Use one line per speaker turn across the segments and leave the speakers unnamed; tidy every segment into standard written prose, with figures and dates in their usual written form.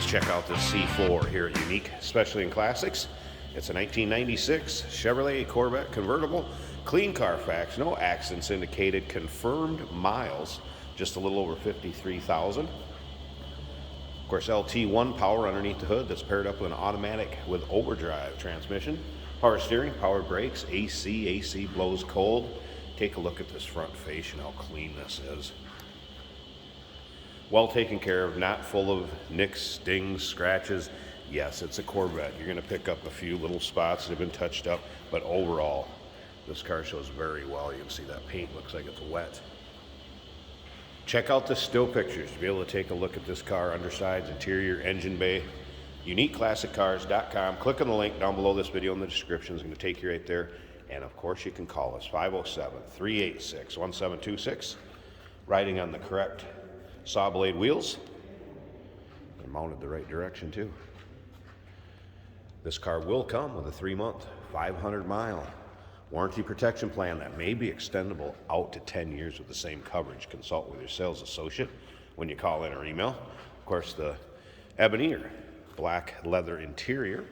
Let's check out this C4 here at Unique, especially in classics. It's a 1996 Chevrolet Corvette convertible, clean Carfax, no accidents indicated, confirmed miles, just a little over 53,000. Of course, LT1 power underneath the hood that's paired up with an automatic with overdrive transmission. Power steering, power brakes, AC blows cold. Take a look at this front face and how clean this is. Well taken care of, not full of nicks, dings, scratches. Yes, it's a Corvette. You're going to pick up a few little spots that have been touched up, but overall, this car shows very well. You can see that paint looks like it's wet. Check out the still pictures to be able to take a look at this car, undersides, interior, engine bay. UniqueClassicCars.com. Click on the link down below this video in the description. It's going to take you right there. And of course, you can call us 507-386-1726. Riding on the correct saw blade wheels. They're mounted the right direction too. This car will come with a 3-month, 500-mile warranty protection plan that may be extendable out to 10 years with the same coverage. Consult with your sales associate when you call in or email. Of course, the ebony or black leather interior,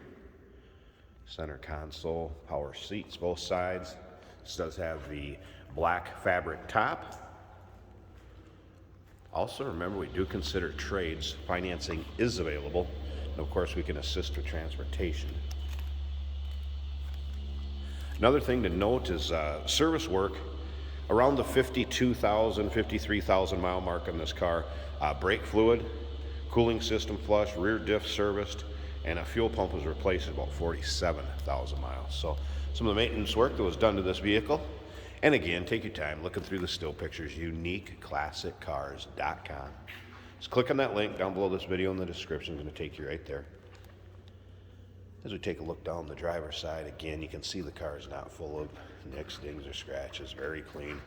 center console, power seats both sides. This does have the black fabric top. Also, remember, we do consider trades. Financing is available. And of course, we can assist with transportation. Another thing to note is service work around the 52,000, 53,000 mile mark on this car. Brake fluid, cooling system flush, rear diff serviced, and a fuel pump was replaced at about 47,000 miles. So some of the maintenance work that was done to this vehicle. And again, take your time looking through the still pictures, UniqueClassicCars.com. Just click on that link down below this video in the description. It's going to take you right there. As we take a look down the driver's side, again, you can see the car is not full of nicks, dings, or scratches. Very clean.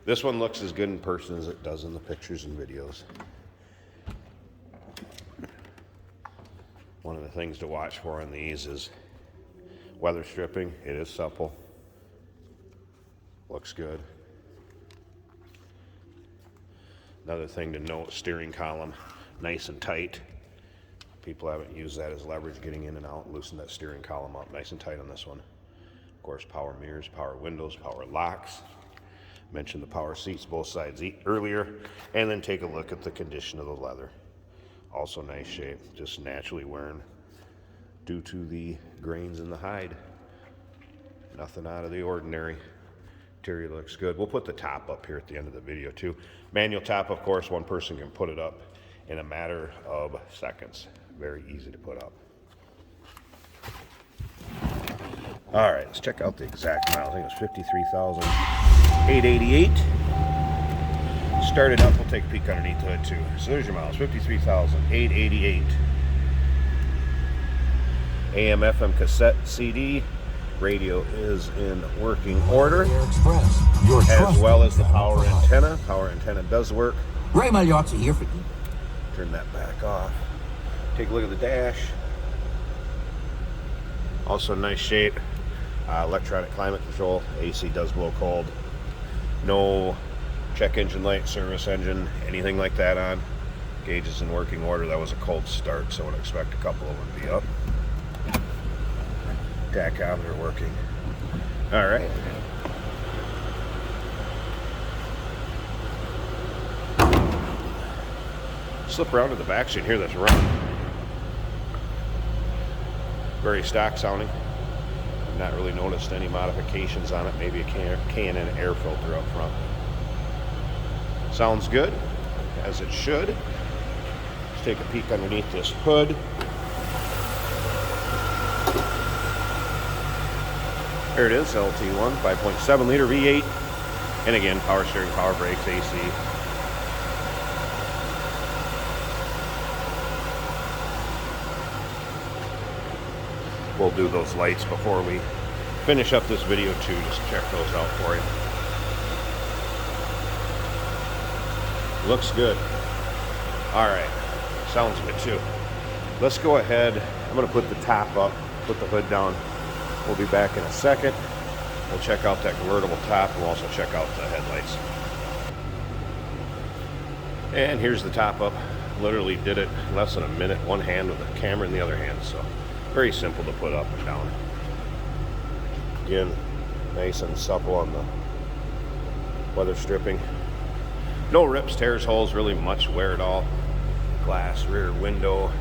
This one looks as good in person as it does in the pictures and videos. One of the things to watch for on these is weather stripping. It is supple. Looks good. Another thing to note, steering column nice and tight. People haven't used that as leverage getting in and out. Loosen that steering column up nice and tight on this one. Of course, power mirrors, power windows, power locks. Mentioned the power seats both sides earlier. And then take a look at the condition of the leather. Also nice shape, just naturally wearing due to the grains in the hide. Nothing out of the ordinary. Interior looks good. We'll put the top up here at the end of the video too. Manual top, of course, one person can put it up in a matter of seconds. Very easy to put up. All right, let's check out the exact miles. I think it's 53,888. Start it up, we'll take a peek underneath the hood too. So there's your miles, 53,888. AM, FM, cassette, CD. Radio is in working order, as well as the power antenna. Power antenna does work.
Ray Magliozzi here for you.
Turn that back off. Take a look at the dash. Also nice shape. Electronic climate control. AC does blow cold. No check engine light, service engine, anything like that on. Gauge is in working order. That was a cold start, so I would expect a couple of them to be up. Tachometer working. All right. Slip around to the back so you can hear this run. Very stock sounding. I've not really noticed any modifications on it. Maybe a K&N air filter up front. Sounds good, as it should. Let's take a peek underneath this hood. There it is, LT1, 5.7 liter V8. And again, power steering, power brakes, AC. We'll do those lights before we finish up this video too, just check those out for you. Looks good. All right, sounds good too. Let's go ahead, I'm gonna put the top up, put the hood down. We'll be back in a second. We'll check out that convertible top. We'll also check out the headlights. And here's the top up literally did it less than a minute, one hand with the camera in the other hand, so very simple to put up and down. Again, nice and supple on the weather stripping. No rips, tears, holes, really much wear at all. Glass, rear window,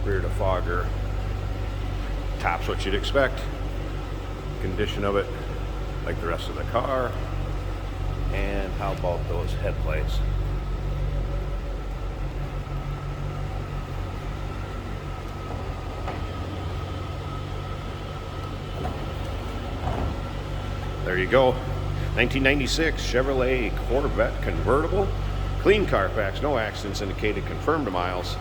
rear defogger. Top's what you'd expect. Condition of it, like the rest of the car. And how about those headlights? There you go. 1996 Chevrolet Corvette convertible. Clean Carfax, no accidents indicated, confirmed miles.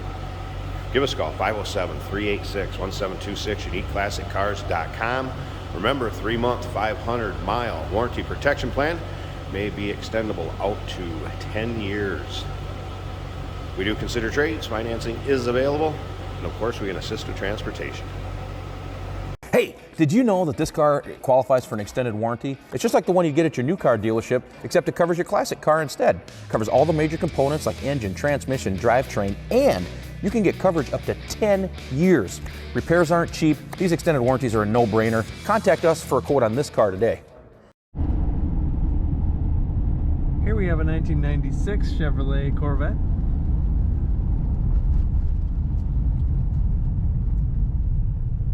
Give us a call, 507-386-1726, uniqueclassiccars.com. Remember, 3-month, 500-mile warranty protection plan may be extendable out to 10 years. We do consider trades. Financing is available. And of course, we can assist with transportation.
Hey, did you know that this car qualifies for an extended warranty? It's just like the one you get at your new car dealership, except it covers your classic car instead. It covers all the major components like engine, transmission, drivetrain, and you can get coverage up to 10 years. Repairs aren't cheap. These extended warranties are a no-brainer. Contact us for a quote on this car today.
Here we have a 1996 Chevrolet Corvette.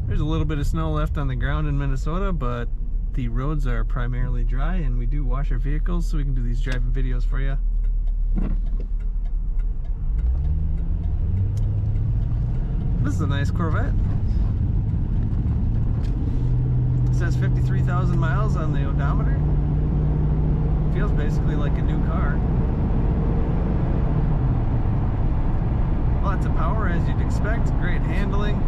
There's a little bit of snow left on the ground in Minnesota, but the roads are primarily dry, and we do wash our vehicles so we can do these driving videos for you. This is a nice Corvette. It says 53,000 miles on the odometer. Feels basically like a new car. Lots of power, as you'd expect. Great handling.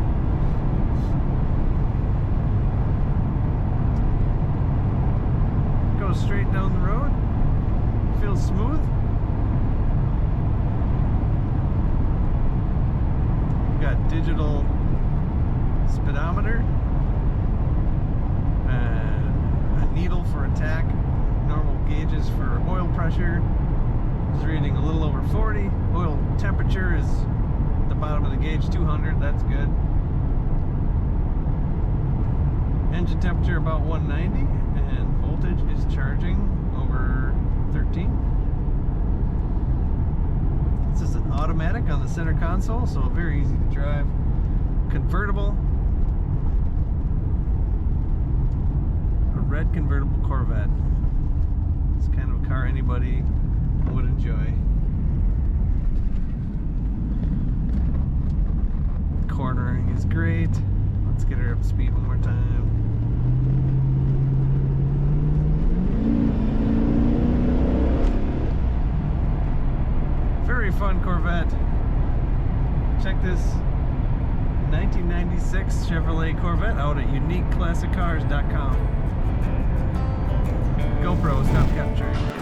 Goes straight down the road. Feels smooth. We've got digital speedometer, a needle for attack, normal gauges for oil pressure. It's reading a little over 40. Oil temperature is at the bottom of the gauge, 200. That's good. Engine temperature about 190, and voltage is charging over 13. This is an automatic on the center console, so very easy to drive. Convertible. A red convertible Corvette. It's kind of a car anybody would enjoy. Cornering is great. Let's get her up to speed one more time. Very fun Corvette. Check this 1996 Chevrolet Corvette out at uniqueclassiccars.com. GoPro, stop capturing.